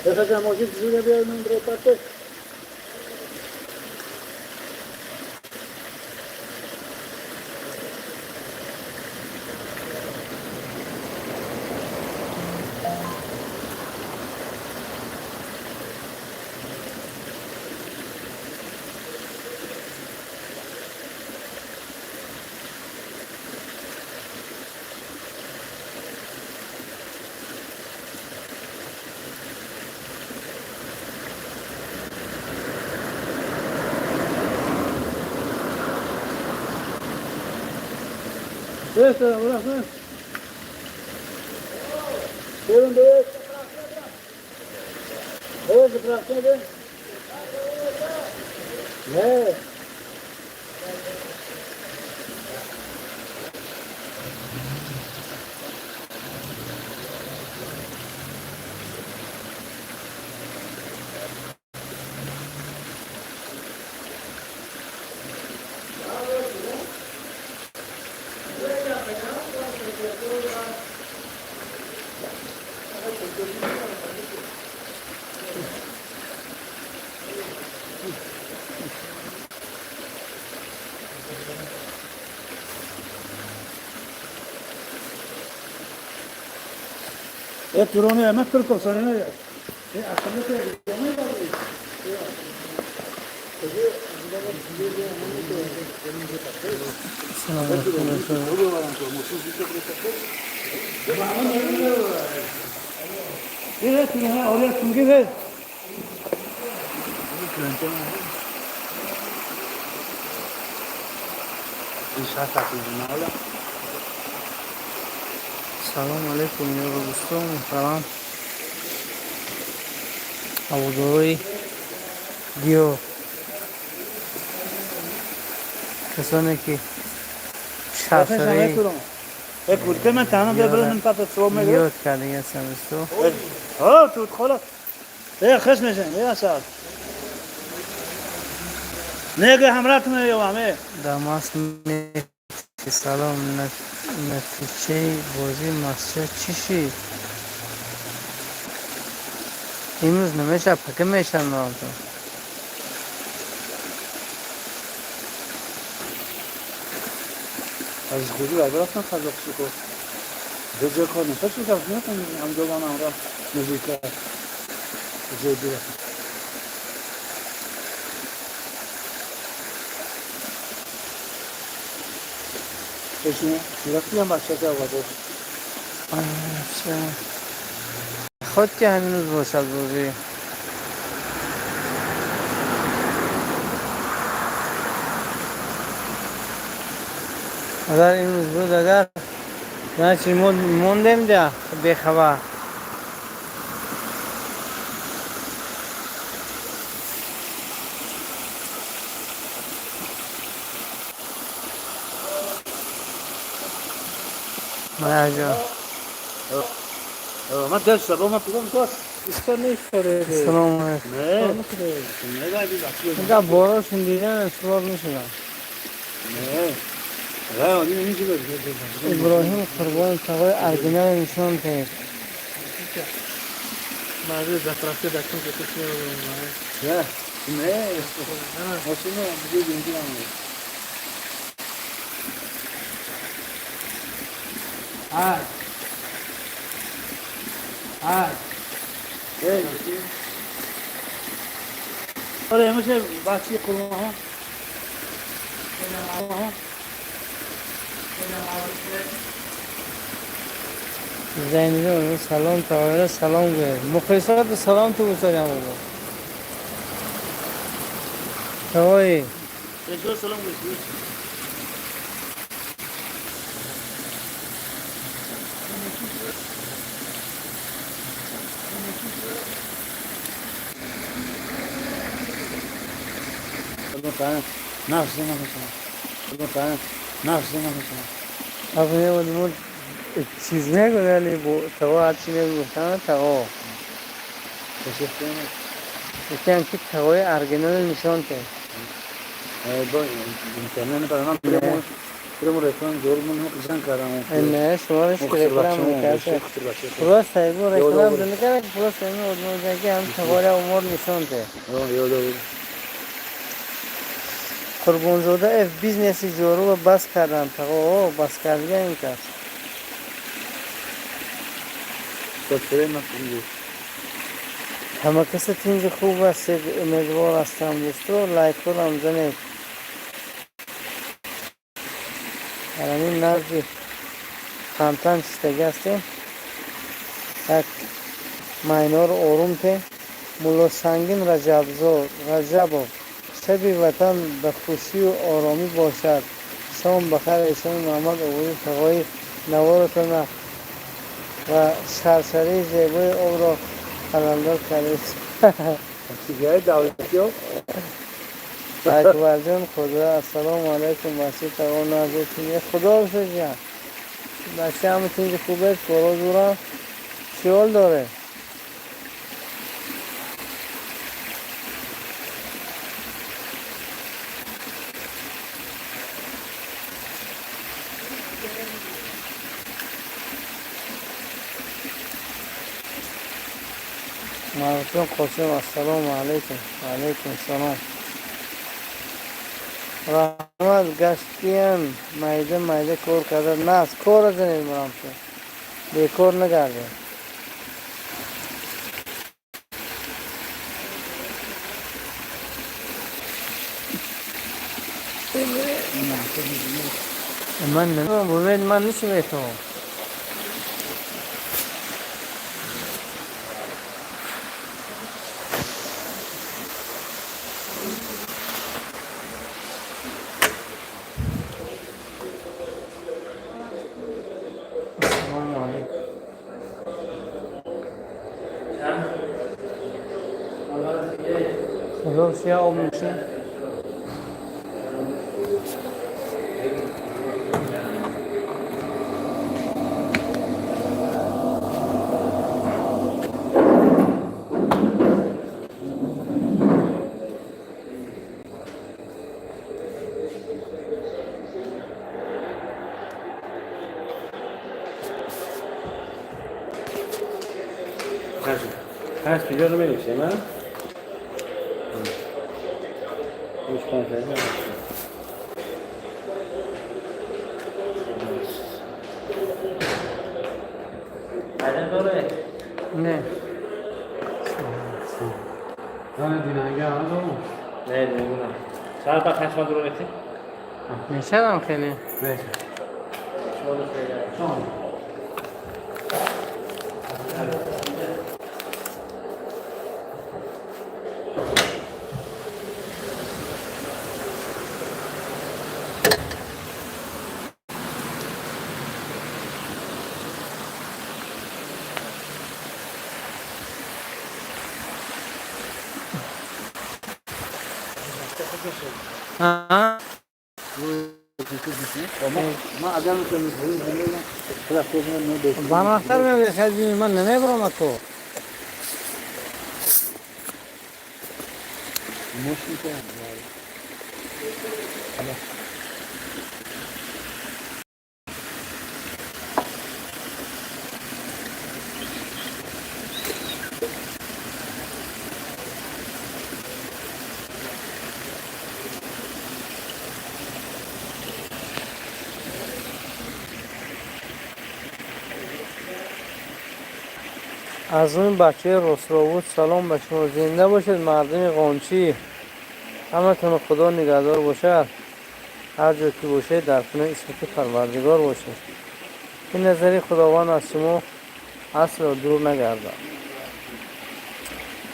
بخاطر ماشین زیر بیار من برای پاته. Beste, bırak lan. Buyurun buyur. Evet, bıraksana be. Ne? drone è mettere cosa non è سلام علیکم دوستان محترم هواداری دیو کسانی که شرطی گفته من تنها ببرم پاپ فروم میگه یاد کردی هستم تو تو خلاص خش میشن یا سال نگه همراهتون همه دماس سلام نتیجه بازی مسجد چی شد؟ امروز نمیشه پکه میشن نام تو از خودی برای رفتن خلاق شکر به جای کار نفت شد رفت نکنیم هم دوبان هم رفت نزدیک کرد جای دو رفت بشینه رفتی هم بچه که آواده خود که همین روز باشد بازی اگر این روز بود اگر نه چی موندیم ده بخبر ماجا ما درس با ما پیام داشت استانی شده سلام علیکم نه اینجا باراشون دیدن سوار میشدن نه لا دي مين كده ابراهیم قربان تقوی ارگنال نشان تید بعد ذكرت ده كنت تسمع يا ما وصلنا بيجي يمكن ايه अरे मुझे बातचीत करूँ हाँ زنجان سلام تقوی سلام گه مخلصات سلام تو بسازم بگو تقوی سلام گه اپنے مدمون چیز نگو ولی تقوی هرچی نگفتن تقوی گفتن که تقوی ارگنال نشان تید برم رکلام دور من قزن کردم. نه شما که رکلام میکرد پلاس سایبو رکلام نمیکرد پلاس سایبو اونجا که هم سواره عمر نشونده یادو قربون زاده اف بیزنسی جورو و بس کردن تا بس کردن این کار تفسیر نکنید. همه کسی تینج خوب است امیدوار هستم دوستو لایک کنم زنید همین نرجی خامتان چیستگی هستیم یک ماینور آروم ته ملا سنگین رجب شبی وطن به خوشی و آرامی باشد شام بخیر ایشان محمد عبوری تقایی نوارتان و شرشری زیبای او را قلندر کردید چیزهای دولتی ها اکبر جان خدا السلام علیکم باسی تقا نازتون خدا بسید جان بچه همه تینج خوبه کورا زورا شیال داره مالکم قاسم السلام علیکم و علیکم السلام رحمت گشتیم مایده کار کرده نه از کار از نید مرام شد بیکار نگرده من نمیم بومید من نشمه تو خدا سیاه آب میشه هست اینجا رو می‌نویسه نه؟ روش کنفرنس عدد داره؟ نه نه دیننگه هم دارم نه نمیدونم سر پا خشمان درو بیتی؟ میشه هم خیلی میشه شما دو خیلی شما ما آدم کنیم خدا خوب نمیده بان اختر میگه خیلی من نمیبرم تو مشکل کنم از اون بچه رسراوود سلام به شما زنده باشید مردم قونچی همه تون خدا نگهدار باشد هر جا که باشید در خونه اسمت پروردگار باشید این نظری خداوند از شما اصلا دور نگردد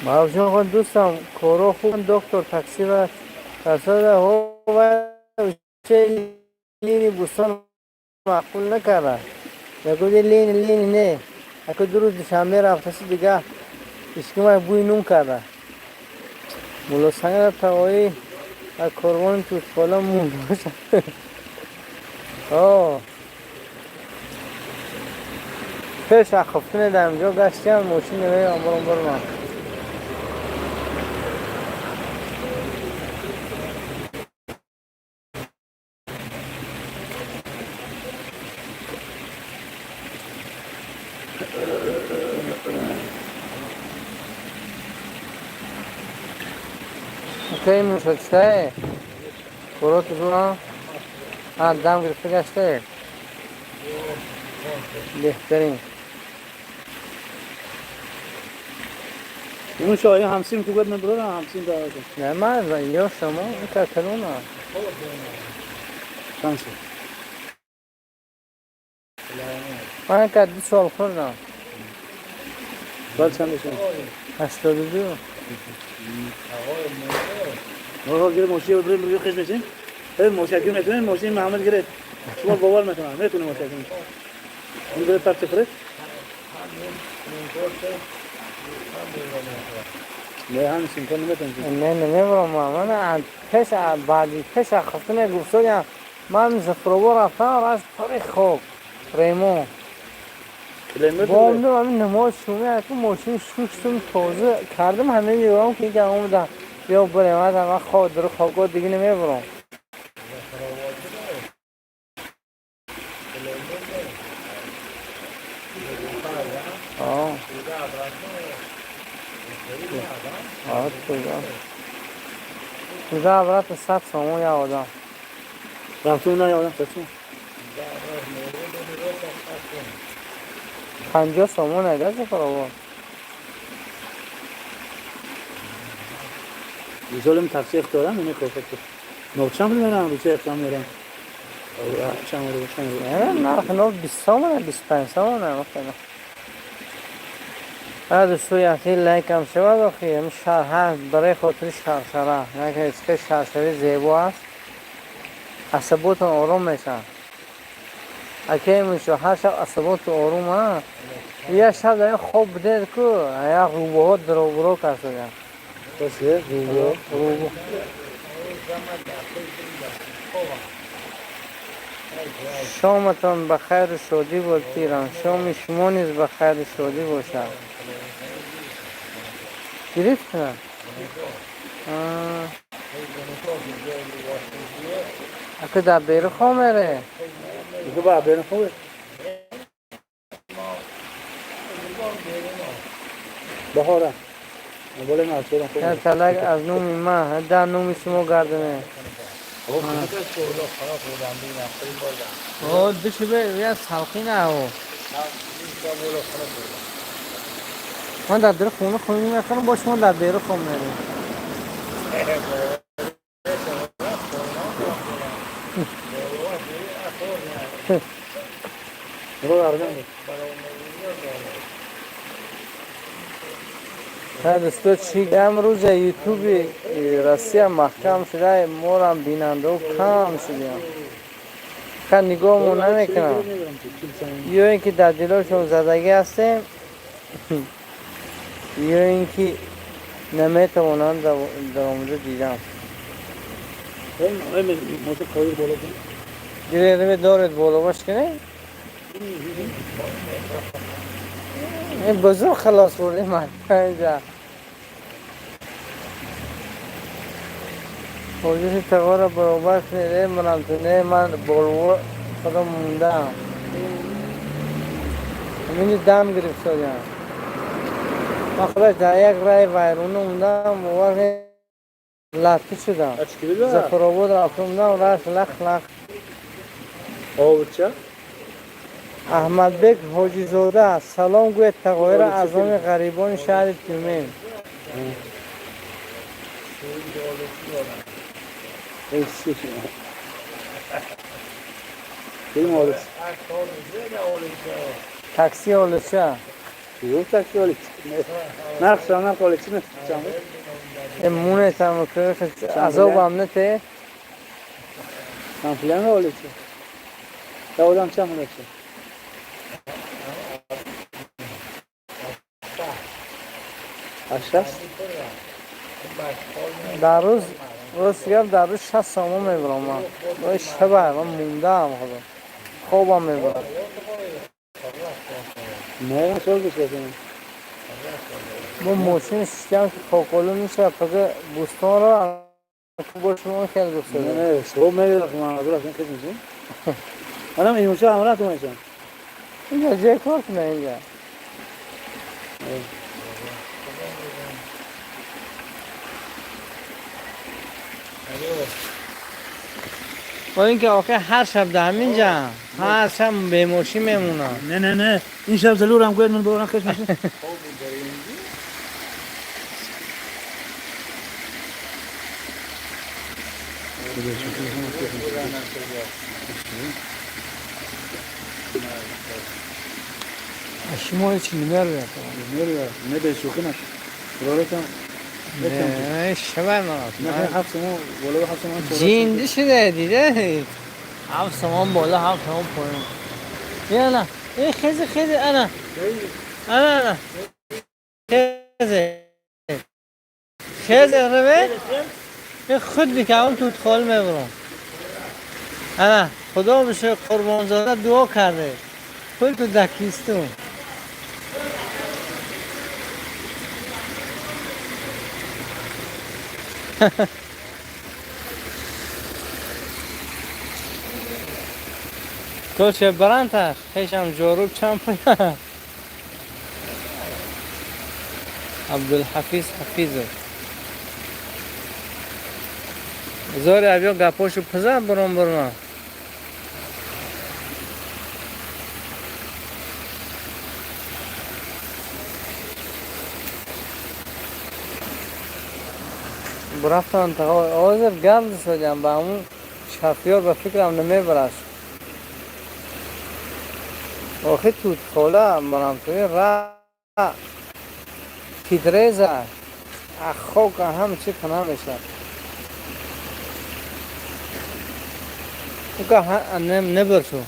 محبوب جان خود دوستم کارا خوب دکتر تاکسی و ترسد و چه لینی بوستان معقول نکرده یکو دی لین نه اکو دروز شنبه رفتسی دیگه اشکمه بوی نون کرده مولا سنگ تقایی از کاروان تو فالا مون باشه پیش اخفتونه در اینجا گشتیم موشین نوی آمبارم برمان کی موشکته برو تو برو دم گرفته گشته بهترین اون شاید همسیم تو گفت من برو همسیم داره نه من یا شما این کتلون ها چند سال من که 2 سال خوردم سال چند شما 82 آقا گیر موشی رو بریم خش بشین این موشکی میتونه موشی محمد گیره شما باور میتونه موشکی اون بره پرت فرد نه همسیم کنه میتونه نه نمیبرم من پیش بعدی پیش خفتنه گفتم من زفرو رفتم راست طریق خوب ریمو بامدم همین نماز شونه تو ماشین شوشتم تازه کردم همه یارم که اینکه آمدم بیا بریم من خواه در خوابگاه دیگه نمیبرم تو عبرت 100 سامون یا آدم رفتون نه یادم رفتون 50 سامون ایده زفرو ظلم تفسیر دارم اینه کافت نوچم میرم رو چه اقدام میرم نه نرخ 20 سامونه 25 سامونه مثلا دوستوی اخیر لایک هم شود آخی همین شهر هست برای خاطر شرشره نه که اسکه شرشره زیبا است عصباتون آروم میشن اگه میشه هر شب عصبات آروم ها یه شب در خوب بدید که یک روبه ها درو کردن باشه روبه شامتان بخیر و شادی باشید شام شما نیز بخیر و شادی باشد گرفت کنم اگه در بیره خواه میره تو با بیرون خوبه بهاره بوله ما چرا خوبه تلک از نومی من در نومی شما گردنه بشه یه سلقی نه او من در در خونه میکنم با شما در بیره خونه میریم دوستو چی امروز یوتیوب روسیه محکم شده ما هم بیننده و کم شدیم که نگاهمون نمیکنم یا اینکه در دلاشون زدگی هستیم یا اینکه نمیتوانند در آموزه دیدم موتور کویر بالا کن دیره دارد بالا باش کنه این بزرگ خلاص بردیم من اینجا حضور تقوار برابر کنیده منم تونه من بلور خدا موندم همینی دم گرفت شدیم من خدا در یک رای ویرونه موندم وقتی لطفی شدم زفرآباد رفتم موندم رشت لخ آورچه احمد بک حاجی زاده سلام گوید تغییر اعظام غریبان شهر تیمین تاکسی آلوچه تاکسی آلوچه نقش آلوچه نه مونه تمکه عذاب هم نته سامپلان آلوچه داودم چه آلوچه اشتاست در روز در روز 60 سامان میبرم من روی شبه من مونده هم خدا خوابم میبرم نه سال بسیارم با ماشین شکم که خوکالو میشه پاکه بوستان رو باش من خیلی دوست دارم نه صبح میگردم که من حضور اصلا کسی میشیم منم این موشه همراه تو میشم اینجا جای کار کنه اینجا با اینکه آخه هر شب در همینجا هر شب بیموشی میمونم. نه این شب زلورم گوید من برام خش میشه. شما چی می‌داره؟ نه به شوخی نکن. برایتم. نه شبه نه هفت سوم بالا هفت سوم. جیندی شده دیده. هفت سوم بالا هفت سوم پایین. بیا نه. این خیزی انا. انا. خیزی روی. این خود بیکم تو خال میبرم. انا خدا بشه قربان زاده دعا کرده. خود تو دکیستون. تو چه برانتر خیشم جاروب چند پایه عبدالحفیظ حفیظه زاری اویا گپاشو پزه برام برفتن تا آزر گرد شدیم با همون شفیار به فکرم نمیبرش آخه توت خوله برام توی را تیدریزه اخو که هم چی کنه میشه او که نبرشو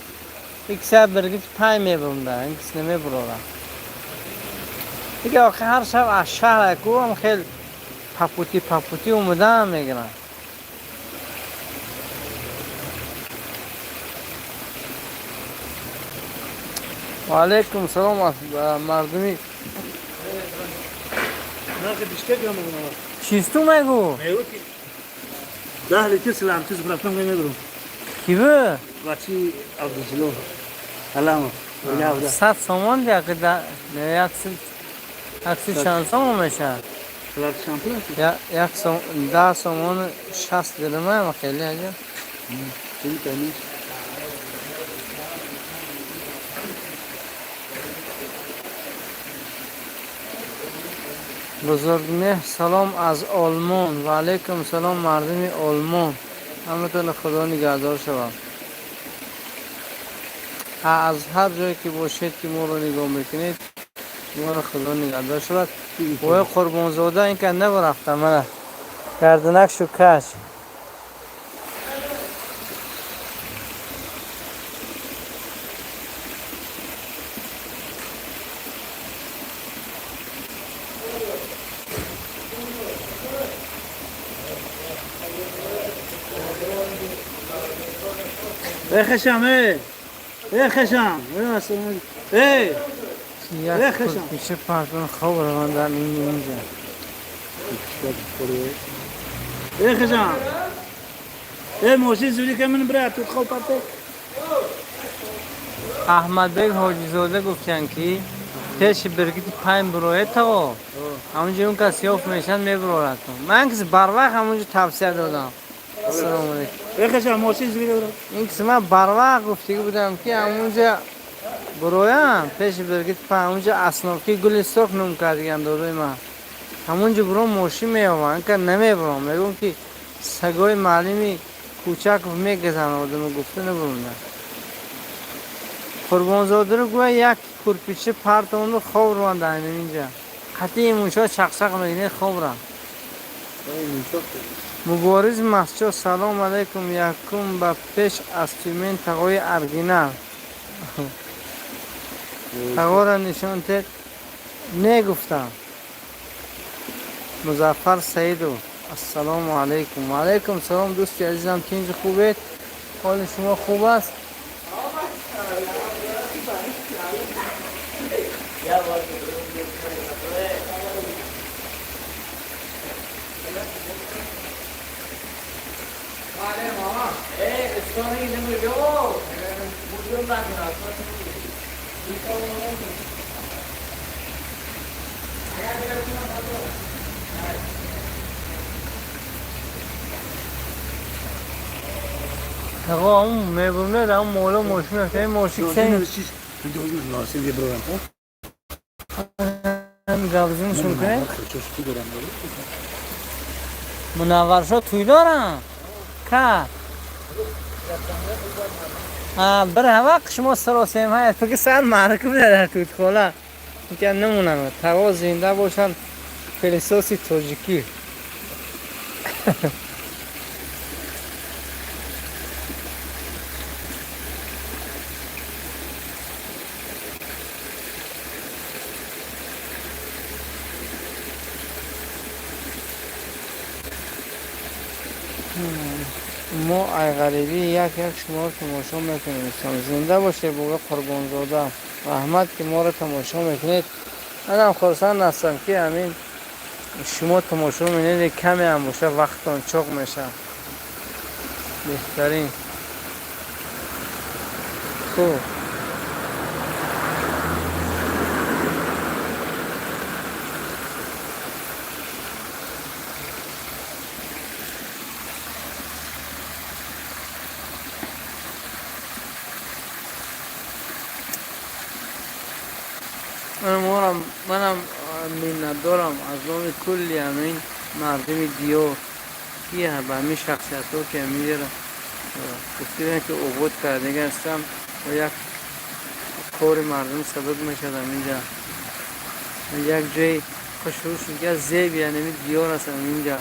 یک سر برگیت پای میبرم ده این کس نمیبرم دیگه آخه هر شب از شهر اکو هم خیلی پاپوتی اومده هم میگنن و علیکم سلام مردمی نه که بیشتر گرم بگم چیستو میگو؟ میگو که 10 لیتر سلام چیز برفتم نمیبرم کی به؟ بچی عبدالجلو علامه 100 سامان دیگه که یک چند سامان میشه کلار شامپو 10 سامان 60 درمه هم خیلی اگر چی کنی بزرگمهر سلام از آلمان و علیکم سلام مردم آلمان همتون خدا نگهدار شود از هر جایی که باشید که ما رو نگاه میکنید ما رو خدا نگهدار شود و قربان زاده این که نبرفتم من گردنک شو کش خشم خشم یک پیش پرتون خواب رو من در اینجا خشم موشی زوری که من برای تو خواب پرته احمد بیگ حاجی زاده گفتن که پیش برگیت پایم بروی تا همونجا اون کسی اوف میشن میبرورد من کسی بر وقت همونجا توصیه دادم السلام علیکم خشم موشی زوری برای این کسی من بر وقت گفتی بودم که همونجا برویم پیش برگیت پایم همونجا اصنافی گل سرخ نم کردیم داروی من همونجا برام موشی میوان که نمیبرم میگم که سگای معلمی کوچک میگذن آدم گفته نبرم قربان زاده رو گوه یک کرپیچه پرتون رو خواب رو اندهیم اینجا حتی این موشا چقچق میگنه خواب رو مبارز مسجد سلام علیکم یکم با پیش از توی تقوی ارگینال تقوی را نشان تید نگفتم مظفر سیدو السلام علیکم و علیکم سلام دوستی عزیزم که اینجا خوبید حال شما خوب است آقا اون میبونه در اون مولا ماشین که این ماشین که Nasıl bir program o? هم گابزونشون کنه Çocuk gören böyle. منور شد توی دارم که بره وقت شما سراسیم های فکر سر معرکه بده در توی خوله که نمونن توا زنده باشن فلسوسی تاجیکی ما ای غریبی یک شما رو تماشا میکنیم زنده باشه بگه قربان زاده رحمت که ما رو تماشا میکنید من هم خرسند هستم که همین شما تماشا میکنید کمی هم باشه وقتان چاق میشه بهترین خوب منم منت دارم از نام کلی همین مردم دیار که به همین شخصیت ها که میره گفتیدن که عبود کرده هستم و یک کار مردم سبب میشد اینجا یک جای خوشروش میگه زیب یعنی دیار هستم اینجا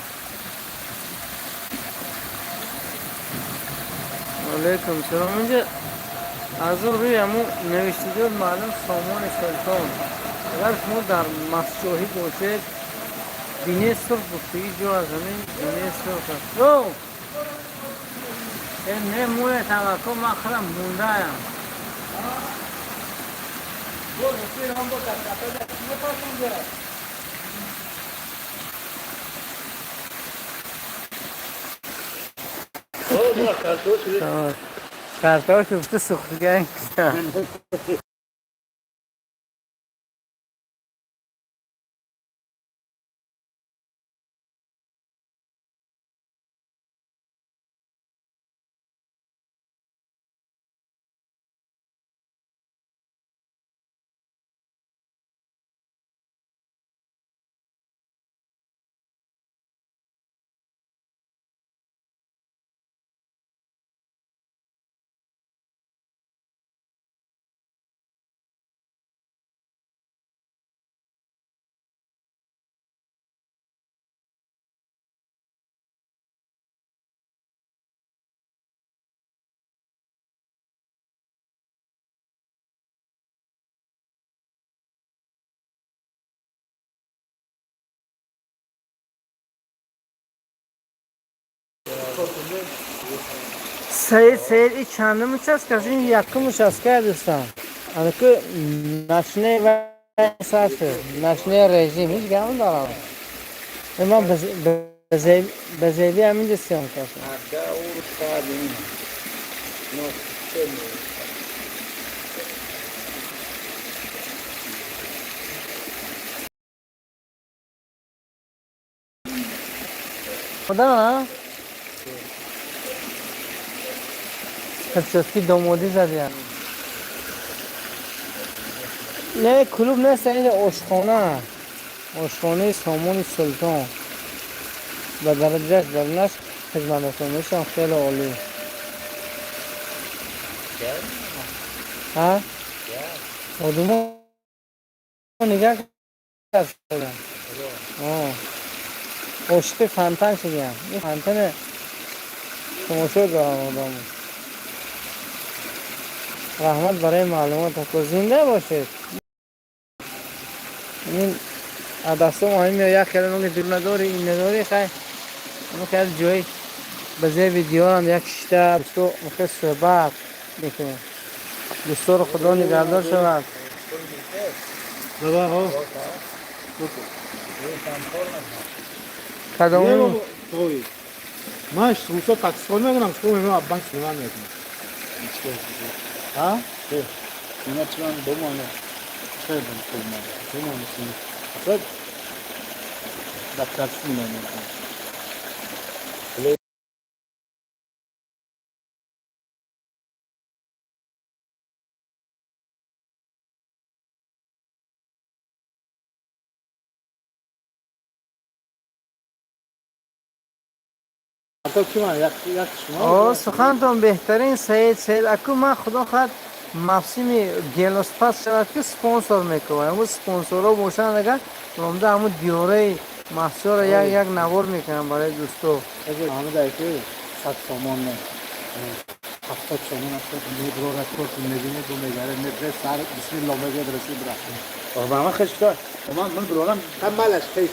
علیکم سلام اینجا از اون روی همون نوشتیدار معلوم سامان سلطان اگر شما در مسجاهی باشید بینه سرخ بخوری جو از همین بینه سرخ است رو این نه موی توقع من خودم مونده هم kartoş uftu sıkırken سید ایچ چندمش است که از این یکمش است که دوستان اما که نشنه و سرشه نشنه رژیم هیچ گمون دارم من بزیبی همین دستیم کسی خدا نه؟ که دامادی زدیم نه کلوب نیست این آشخانه سامان سلطان و درجهش درنش خدمت میشن خیلی عالی ها؟ آدم نگاه کردن عاشق فنتن شدیم این فنتن تماشا دارم آدم رحمت برای معلومات که زنده باشید این دسته مهمی یک کلمه که دور نداری این نداری خیلی اما خیلی جایی بزه ویدیو هم یک شیطه بستو مخیل صحبت میکنیم دستور خدا نگردار شود بابا ها کدامون توی ماش روسا تاکسیون میگم تو میگم ابان سیمان میگم ها اینا چون دومانه چه دومانه اصلا دکتر میگم تو کی من یک شما آه سخنتون بهترین سعید اکو من خدا خواهد موسم گلوسپاس شود که سپانسر میکنه همون سپانسرها باشن اگر رامده همون دیاره محصول یک نوار میکنم برای دوستو همه در که 100 سامان نه 70 سامان است میبرو را تو میبینی تو میگره میبره سر بسم الله میگه برسی برا و من خشکا من برورم کمالش خیلی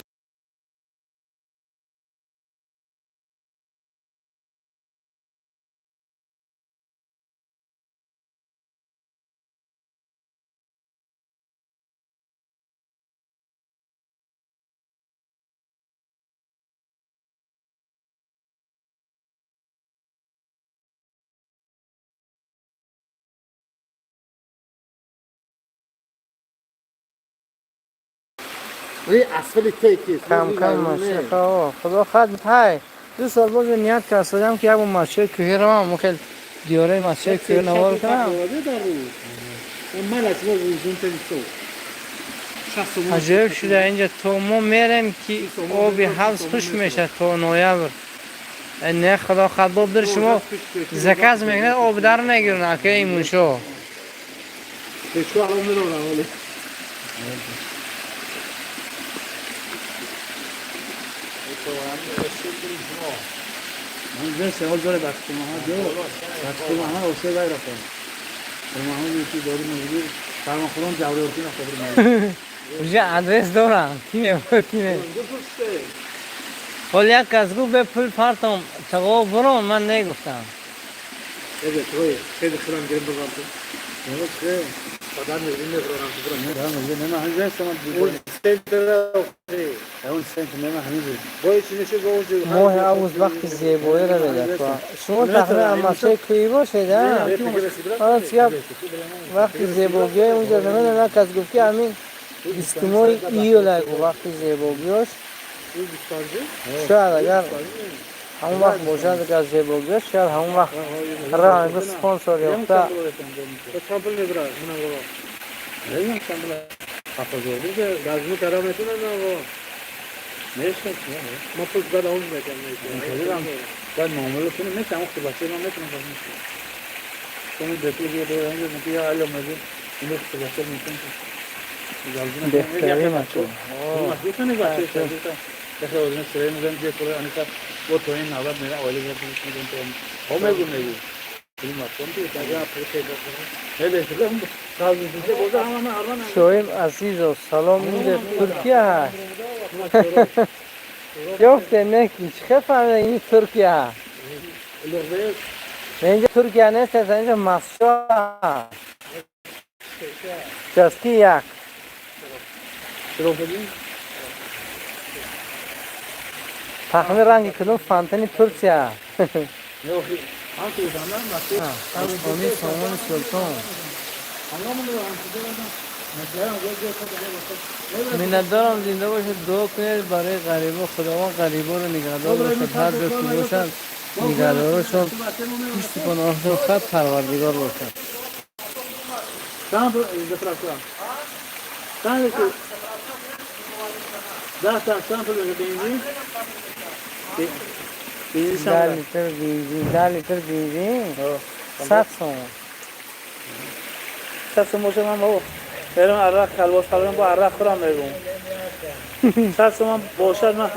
وی اصلی تیکی کم ماشه خدا خواهد های 2 سال باز نیت کردم که همون ماشه کوهی رو هم مخیل دیاره ماشه کوهی نوار کنم من از باز ویزون تو عجیب شده اینجا تو ما میریم که آبی حوض خوش میشه تا نویبر نه خدا خواهد باب در شما زکاز میکنه آب در نگیرن که ایمون شو شو الان میرونم ولی من جنس اول داره بخشی ماها جو بخشی ماها اوشه باید رفتم ماها یکی داری موجود فرمان خودم جوری ارکی نخبر ماهی اونجا ادرس دارم کیه ولی یک از گفت به پول پارتم تقا برون من نگفتم بگه توی خیلی خیلی گرم بگم تو نمید خدا میگیم نگرانم تو برم نه همین جنس من بود سنت داره اون سنت نه همین بود باید چیزی گوجه ماه عوض وقتی زیبایی رو بده شما تقریبا اماشه کوی باشه ده حالا چیه وقتی زیبایی اونجا نمیدونم یک از گفت که همین بیستمای ایول وقتی زیباییش شاید اگر همون وقت باشد که زیباییش شاید همون وقت راه به سپانسر یافته سامپل میبره من آقا نمیدونم سامپل حافظه دیگه لازم کارا میتونه نه آقا میشه ما پس بعد اون میگم بعد معامله کنه میتونم وقت بچه من میتونم کنم بهتری دیگه داره اینجا میگه علم میگه این وقت بچه میتونم بهترین مچو میتونه بچه شده که اون سری میگم که تو انیکا वो तो इन नवरात्र मेरा वाले घर पे तो हम मैं घूमने गए फिल्म मत कौन थी क्या पूछे मैं देख रहा हूँ साल में से बोल रहा हूँ मैं अरमान شویم عزیز و سلام اینجا ترکیه هست گفته نکی چه فهمیده این ترکیه هست اینجا ترکیه نیست اینجا مسجد هست جسکی یک تخمین رنگی کدوم فانتنی ترکیه هست خانی سامان سلطان منتظرم زنده باشه دعا کنید برای غریبا خداوند غریبا رو نگهدار باشد هر جا که باشن نگهدارشون پشت پناهشون خط پروردگار باشد ده لیتر بنزین 100 تومان 100 تومان من بابا برم عراق کلباس خورم با عراق خورم میگم 100 تومان باشد من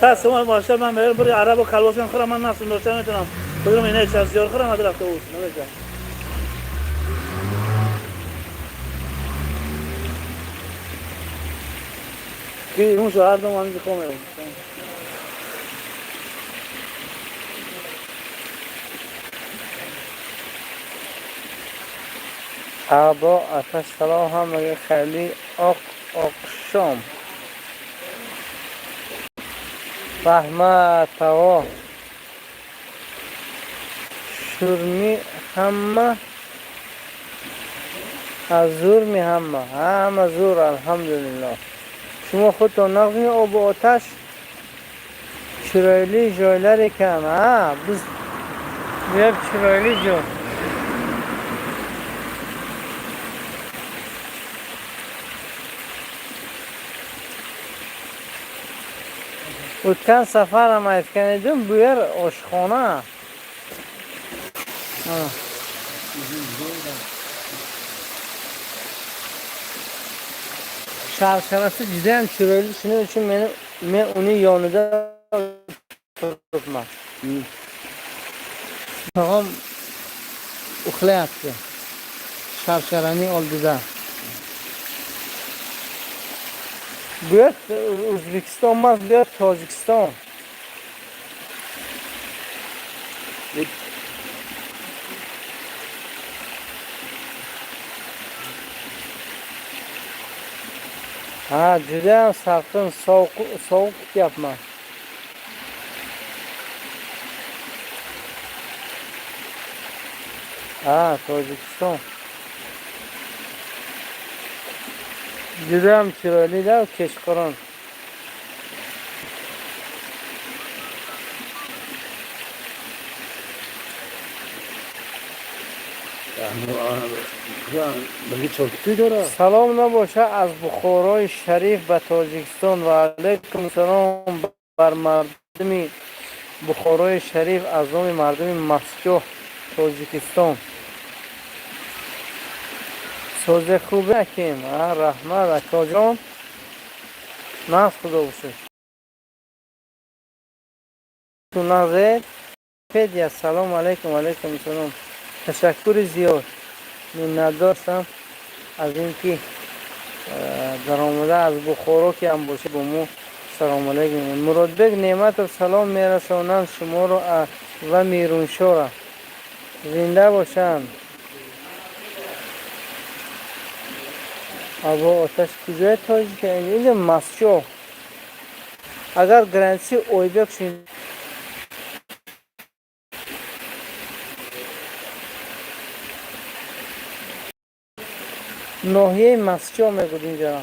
100 تومان باشد من برم برای عراق و کلباس خورم من نفس داشته میتونم بگم اینه چه زیاد خورم از رفته بود نمیشه کی اون شهر دو من میخوام با آتش سلام هم مگه خیلی آقشام رحمت توا شرمی همه از زور می همه زور الحمدلله شما خودتون نقمی آب و آتش چرایلی جایلری کن بز بیاب چرایلی جای o'tgan safar ham aytgan edim, bu yer oshxona. Sharsharaasi juda ham chiroyli, shuning uchun men uni yonida turibman. Tog'am uxlayapti. Sharsharaning oldida. Bu yer O'zbekiston emas, bu yer Tojikiston. Ha, juda ham salqin, sovuq kutyapman. Ha, Tojikiston. Juda ham chiroyli-da, kechqurun. Salom nabosha az Buxoroy Sharif ba Tojikiston va alaykum salom bar mardumi Buxoroy Sharif az nomi mardumi Moskva Tojikiston. So'zi خوب akam, rahmat akajon. Naz xudo bo'lsin. Tunazet Pedia salom alaykum alaykum salom. Tashakkur ziyod. Minnatdorman az اینکه درآمده از بخارا که هم باشه با ما سلام علیکم. مرادبک نعمت و سلام میرسانم شما رو و میرونشا را. زنده باشن. آبا آتش کجای تاجیک این مسجو اگر گرانسی اویبک شین ناحیه مسجو میگود اینجا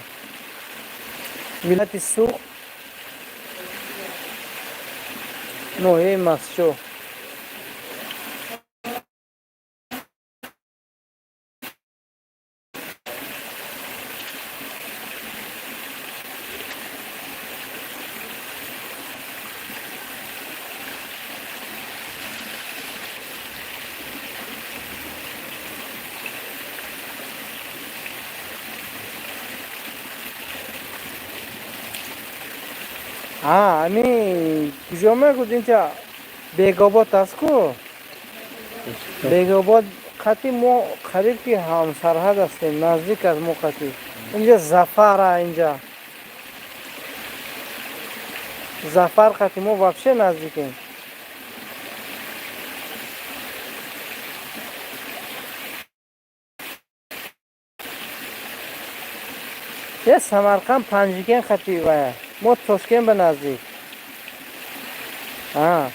ولایت سوق ناحیه مسجو کجا میگود اینجا بیگاباد است کو بیگاباد خطی ما قریب که هم سرحد هستیم نزدیک از ما خطی اینجا زفر اینجا زفر خطی ما وابشه نزدیکیم یه سمرقند پنجگین خطی باید ما تاشکند به نزدیک نه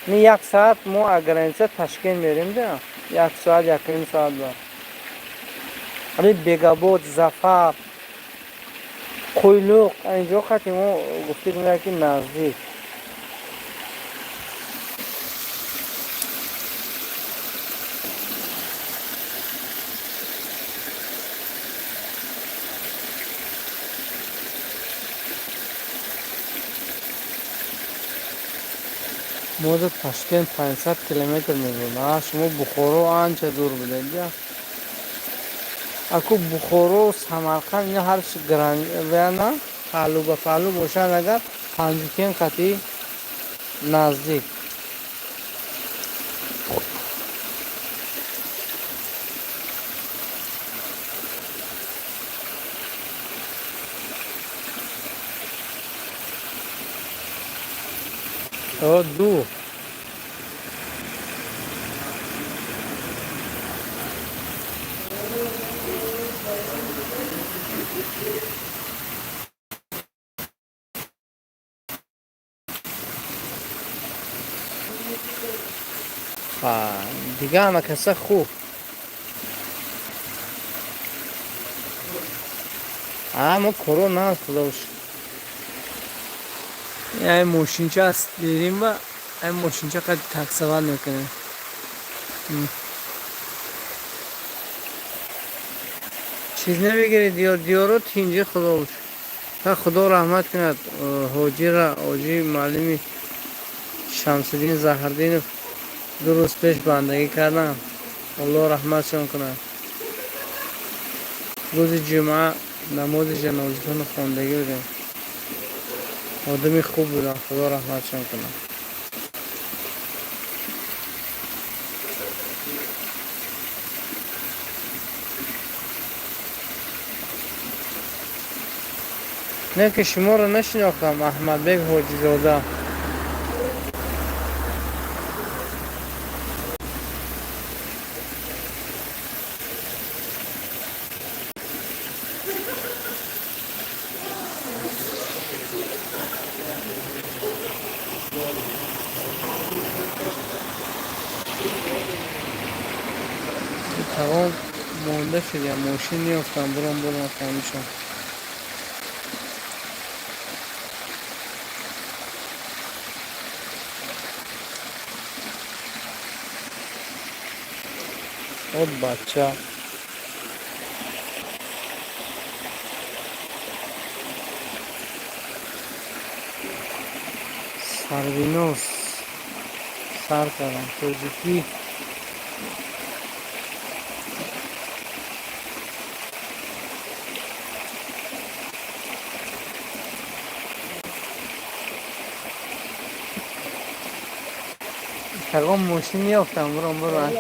یک ساعت ما اگر اینجا تاشکند میریم ده یک ساعت یکیم ساعت با ولی بیگاباد زفر قویلوق اینجا خطی ما گفتی کنه که نزدیک ما در تاشکند 500 کیلومتر میبود شما بخارا آنچه دور بودید اکو بخارا و سمرقند اینا هرچ گران و نه پهلو به پهلو باشن اگر پنجکین خطی نزدیک دو دیگه همه کسا خوب ما کرونا هست خدا باشه این ماشینچه هست دیدیم و این ماشینچه قد تکسوال میکنه چیز نمیگیری دیارو تینجه خدا باشه تا خدا رحمت کند حاجی معلمی شمس‌الدین زهردین 2 روز پیش بندگی کردم. الله رحمتشون کنه. روز جمعه نماز جنازتون خواندگی بودیم. آدمی خوب بودن، خدا رحمتشون کنه. نه که شما رو نشناختم، احمد بیگ حاجی زاده. تمام مونده شدیم، ماشین نیافتم برم خانه‌شون. خود بچه سروینوس سر کردم توجیکی. تقام ماشین نیافتم برم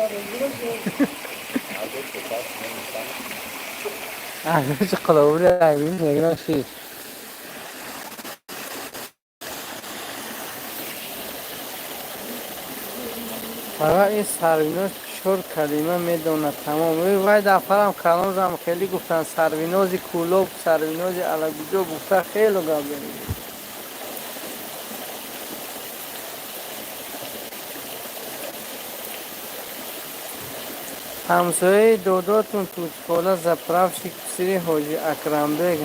چه قلاوری عیبین نگران شیر. فقط این سروینوز چور کلمه میدونه تمام. وای دفعه کلام زم خیلی گفتن سروینوز کولوب، سروینوز علگوجو گفته خیلی گاب دارید. همسایه دوداتون توچکالا زپرفشی کسری حاجی اکرم بیگ.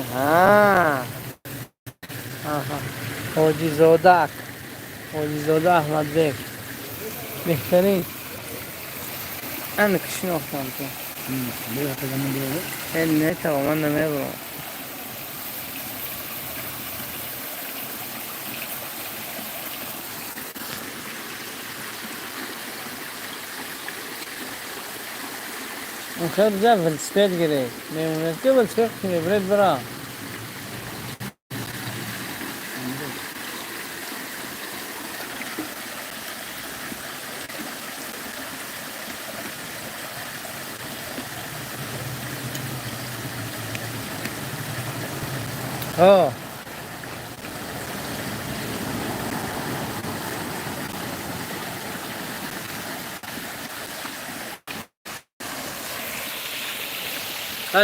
حاجی زاده احمد بیگ بهترین انا کشناختم تو این نه تماما نمیبرم. اون خیلی جا ولسپید گره میموند که ولسپید کنی برید برا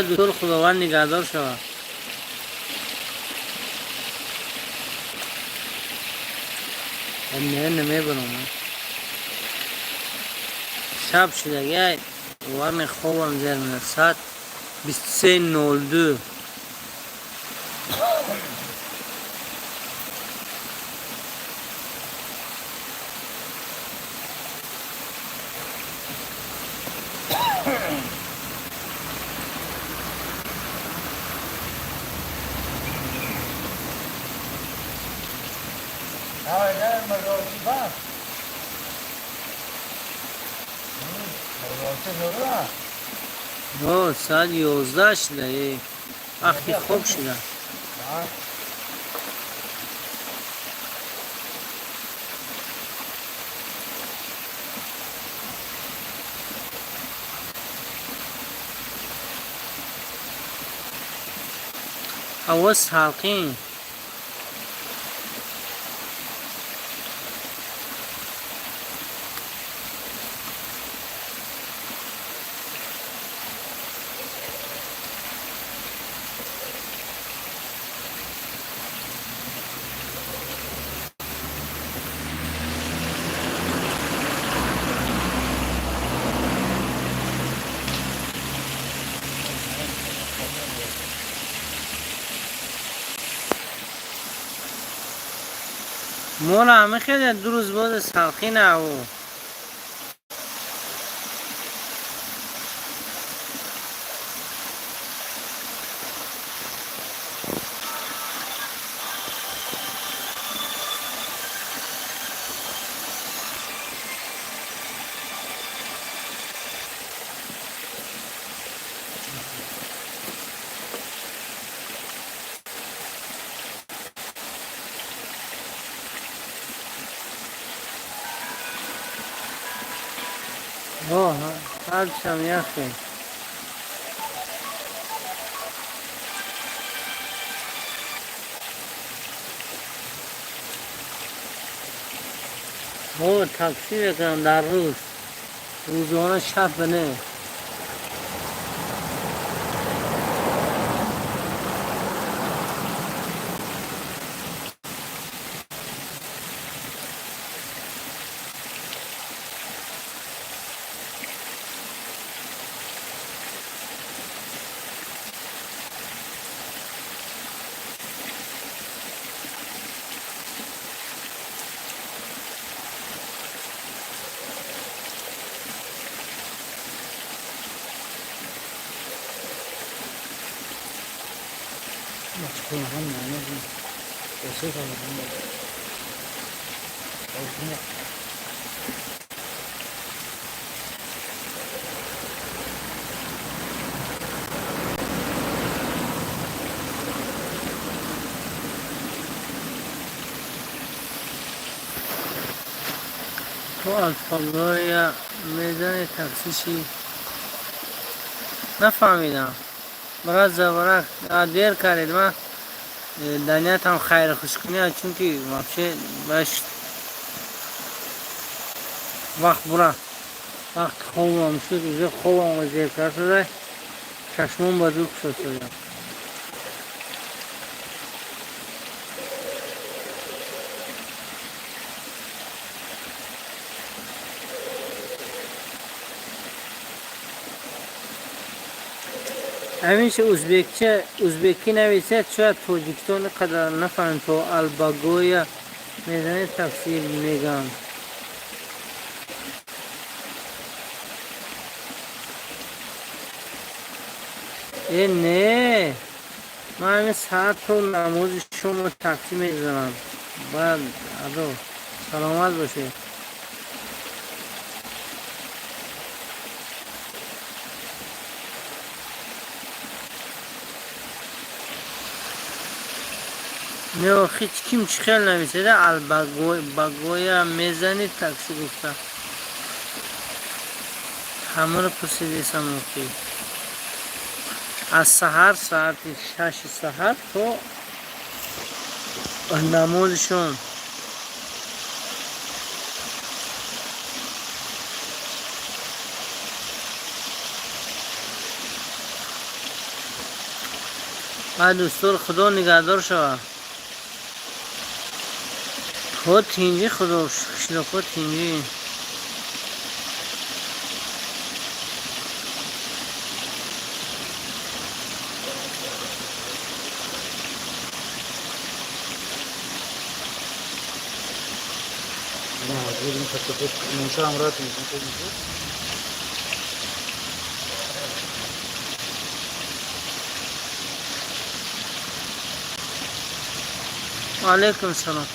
دکتر خداوند نگهدار شود. نمیبرم شب شده گه وام خوابم زیر من ساعت 23:02 ساعت 11 شده وقتی خوب شده. هوا سالقین مولا همه خیلی 2 روز بعد سالقین هوا قلبشم یخه. تاکسی بکنم در روز، روزانه شب نه. تو الفاگویا میدان تاکسیشی نفهمیدم. برای زبرک دیر کردید. من دنیات هم خیر خوش کنی چون که واقعا باش وقت برا وقت خوابم شد و خوابم وزیر کرده چشمون بزرگ شد. همیشه ازبکی نویسد شاید توجیکستان قدر نفهم. تو الباگویا میزنه تفسیر میگم. نه من همین ساعت تو نماز شما تاکسی میزنم. باید ادو سلامت باشه. نه هیچ کیم چخیل نمیشه. الباگویا میزنی تاکسی گفته همه رو پرسیدیسم. اوکی از سحر ساعت 6 سحر تو نمازشون بعد دوستور خدا نگهدار شود. خود تینجی خدا شکل خود تینجی. علیکم سلام.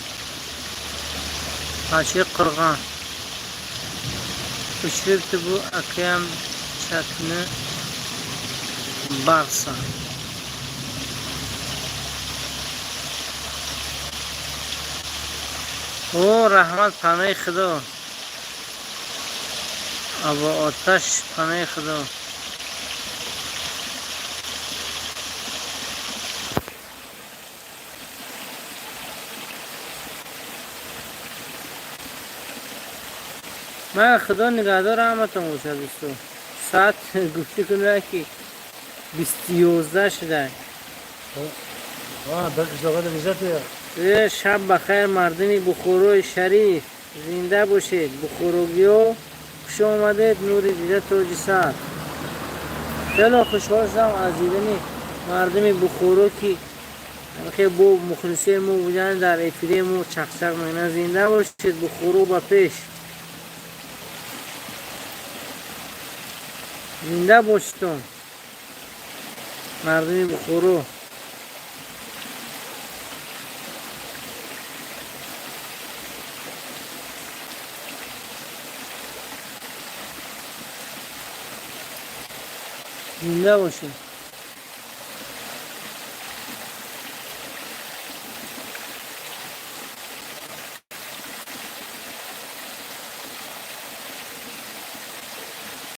Açı qırğan. Üçlübdür bu akıyam çatını bağsa. O rahmat panay Xudo. Aba atash panay Xudo. من خدا نگهدار رحمتم باشه دوستو. ساعت گفتی کنه که 11 شده. شب بخیر مردمی بخورو شریف زنده باشید. بخوروگی و خوش آمدید. نور دیده توجیسات. خیلی خوشحال شدم از دیدن مردمی بخورو که با مخلصی مو بودن در افیده مو چقچق مینه. زنده باشید. بخورو با پیش. زنده باشتون مردمی بخورو. زنده باشید.